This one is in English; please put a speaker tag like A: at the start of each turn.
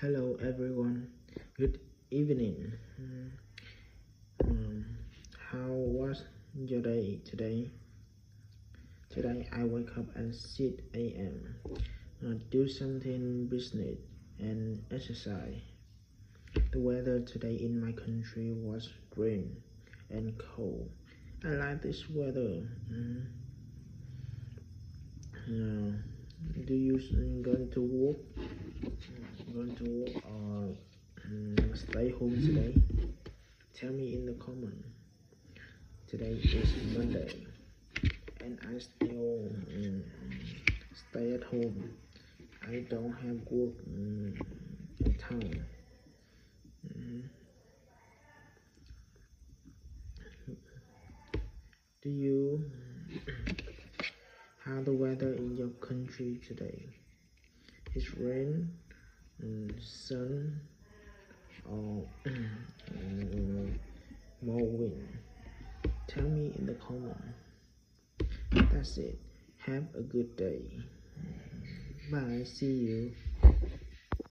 A: Hello everyone, good evening. Um, how was your day today? Today I wake up at 6 a.m. Do something business and exercise. The weather today in my country was rain and cold. I like this weather. Uh, do you going to work? Going to work or stay home today? Tell me in the comment. Today is Monday and I still stay at home. I don't have work in town. Do you how the weather in your country today? Is rain, sun, or more wind? Tell me in the comment. That's it. Have a good day. Bye. See you.